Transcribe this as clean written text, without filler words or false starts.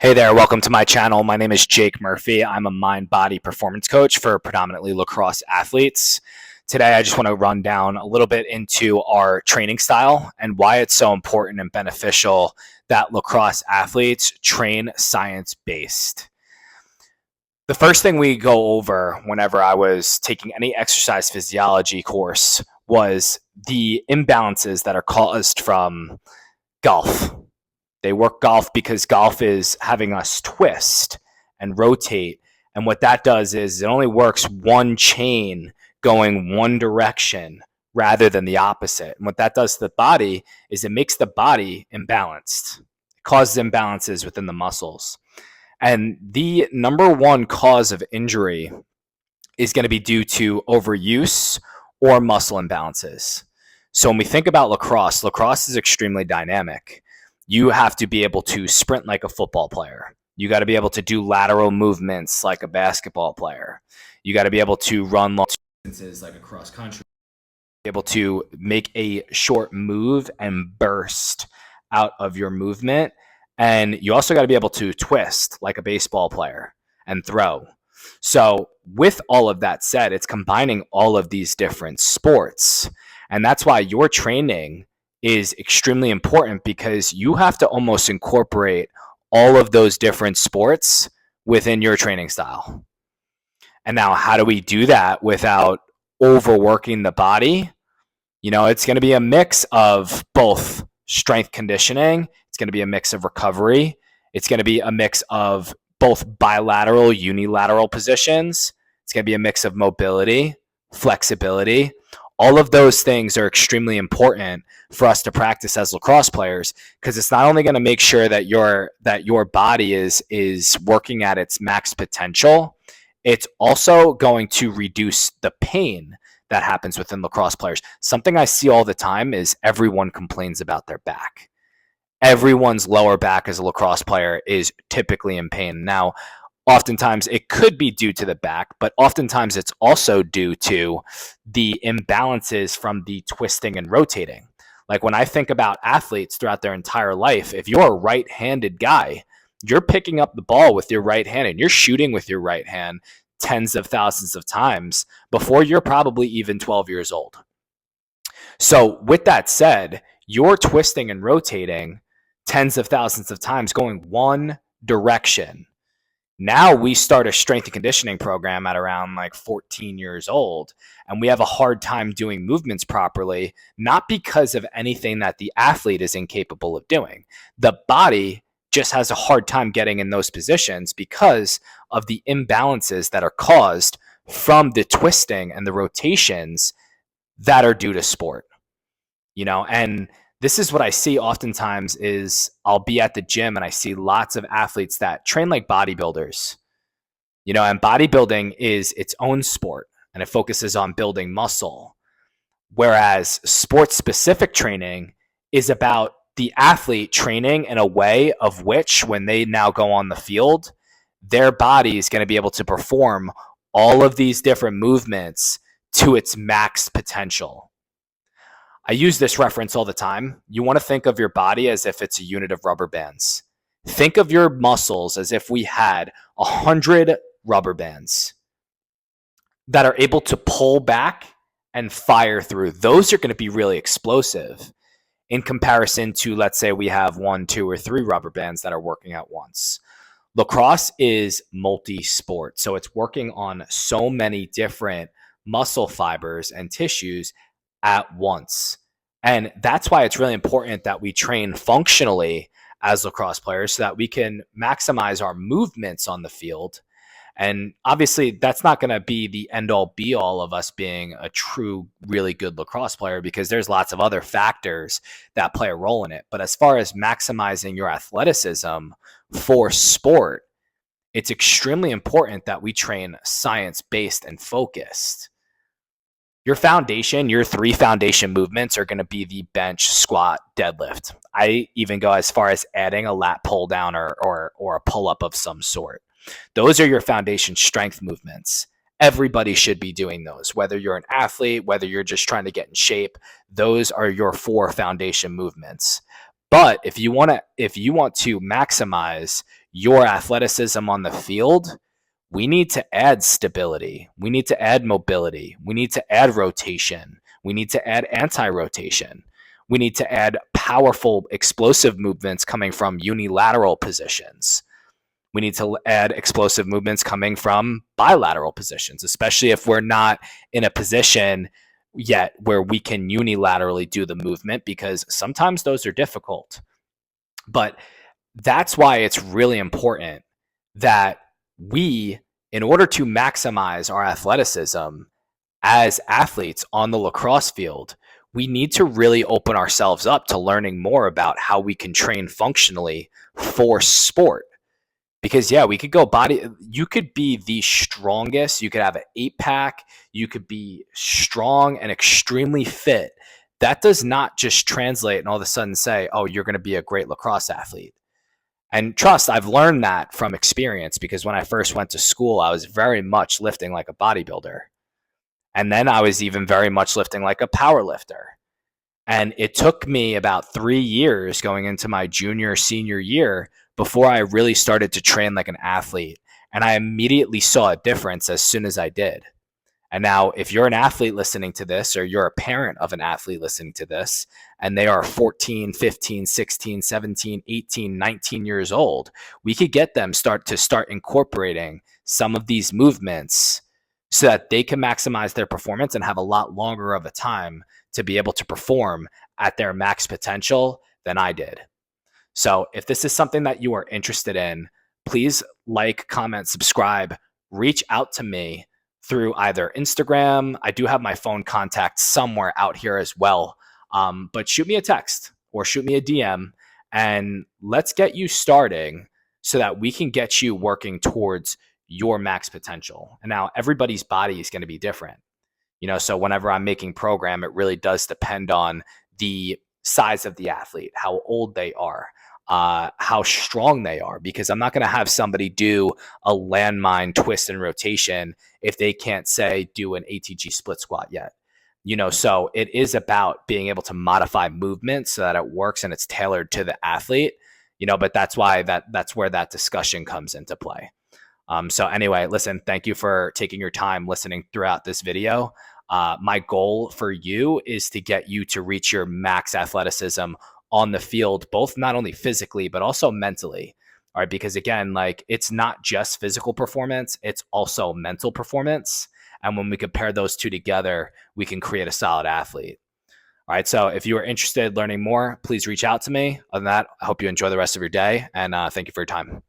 Hey there, welcome to my channel. My name is Jake Murphy. I'm a mind-body performance coach for predominantly lacrosse athletes. Today, I just want to run down a little bit into our training style and why it's so important and beneficial that lacrosse athletes train science-based. The first thing we go over whenever I was taking any exercise physiology course was the imbalances that are caused from golf. They work golf because golf is having us twist and rotate. And what that does is it only works one chain going one direction rather than the opposite. And what that does to the body is it makes the body imbalanced. It causes imbalances within the muscles. And the number one cause of injury is going to be due to overuse or muscle imbalances. So when we think about lacrosse is extremely dynamic. You have to be able to sprint like a football player. You got to be able to do lateral movements like a basketball player. You got to be able to run long distances like a cross country. Be able to make a short move and burst out of your movement. And you also got to be able to twist like a baseball player and throw. So with all of that said, it's combining all of these different sports. And that's why your training is extremely important, because you have to almost incorporate all of those different sports within your training style. And now, how do we do that without overworking the body? You know, it's going to be a mix of both strength conditioning. It's going to be a mix of recovery. It's going to be a mix of both bilateral, unilateral positions. It's going to be a mix of mobility, flexibility. All of those things are extremely important for us to practice as lacrosse players, because it's not only going to make sure that your body is working at its max potential, it's also going to reduce the pain that happens within lacrosse players. Something I see all the time is everyone complains about their back. Everyone's lower back as a lacrosse player is typically in pain. Now, oftentimes it could be due to the back, but oftentimes it's also due to the imbalances from the twisting and rotating. Like when I think about athletes throughout their entire life, if you're a right-handed guy, you're picking up the ball with your right hand and you're shooting with your right hand tens of thousands of times before you're probably even 12 years old. So with that said, you're twisting and rotating tens of thousands of times going one direction. Now we start a strength and conditioning program at around like 14 years old, and we have a hard time doing movements properly, not because of anything that the athlete is incapable of doing. The body just has a hard time getting in those positions because of the imbalances that are caused from the twisting and the rotations that are due to sport. You know, and this is what I see oftentimes is I'll be at the gym and I see lots of athletes that train like bodybuilders, you know, and bodybuilding is its own sport and it focuses on building muscle. Whereas sports specific training is about the athlete training in a way of which when they now go on the field, their body is going to be able to perform all of these different movements to its max potential. I use this reference all the time. You want to think of your body as if it's a unit of rubber bands. Think of your muscles as if we had 100 rubber bands that are able to pull back and fire through. Those are going to be really explosive in comparison to, let's say, we have 1, 2, or 3 rubber bands that are working at once. Lacrosse is multi-sport, so it's working on so many different muscle fibers and tissues at once. And that's why it's really important that we train functionally as lacrosse players so that we can maximize our movements on the field. And obviously that's not going to be the end all be all of us being a true, really good lacrosse player, because there's lots of other factors that play a role in it. But as far as maximizing your athleticism for sport, it's extremely important that we train science-based and focused. Your foundation, your 3 foundation movements are going to be the bench, squat, deadlift. I even go as far as adding a lat pull down or a pull up of some sort. Those are your foundation strength movements. Everybody should be doing those, whether you're an athlete, whether you're just trying to get in shape. Those are your 4 foundation movements. But if you want to maximize your athleticism on the field, we need to add stability. We need to add mobility. We need to add rotation. We need to add anti-rotation. We need to add powerful, explosive movements coming from unilateral positions. We need to add explosive movements coming from bilateral positions, especially if we're not in a position yet where we can unilaterally do the movement, because sometimes those are difficult. But that's why it's really important that we, in order to maximize our athleticism as athletes on the lacrosse field, we need to really open ourselves up to learning more about how we can train functionally for sport. Because yeah, we could go you could be the strongest, you could have an 8-pack, you could be strong and extremely fit. That does not just translate and all of a sudden say, oh, you're going to be a great lacrosse athlete. And trust, I've learned that from experience, because when I first went to school, I was very much lifting like a bodybuilder. And then I was even very much lifting like a power lifter. And it took me about 3 years going into my junior, senior year before I really started to train like an athlete. And I immediately saw a difference as soon as I did. And now, if you're an athlete listening to this, or you're a parent of an athlete listening to this, and they are 14, 15, 16, 17, 18, 19 years old, we could get them start incorporating some of these movements so that they can maximize their performance and have a lot longer of a time to be able to perform at their max potential than I did. So if this is something that you are interested in, please like, comment, subscribe, reach out to me through either Instagram. I do have my phone contact somewhere out here as well. But shoot me a text or shoot me a DM, and let's get you starting so that we can get you working towards your max potential. And now everybody's body is going to be different. So whenever I'm making program, it really does depend on the size of the athlete, how old they are, how strong they are, because I'm not going to have somebody do a landmine twist and rotation if they can't, say, do an ATG split squat yet. So it is about being able to modify movement so that it works and it's tailored to the athlete, but that's why that's where that discussion comes into play. So anyway, listen, thank you for taking your time listening throughout this video. My goal for you is to get you to reach your max athleticism on the field, both not only physically, but also mentally. All right. Because again, it's not just physical performance, it's also mental performance. And when we compare those two together, we can create a solid athlete. All right. So if you are interested in learning more, please reach out to me. Other than that, I hope you enjoy the rest of your day, and thank you for your time.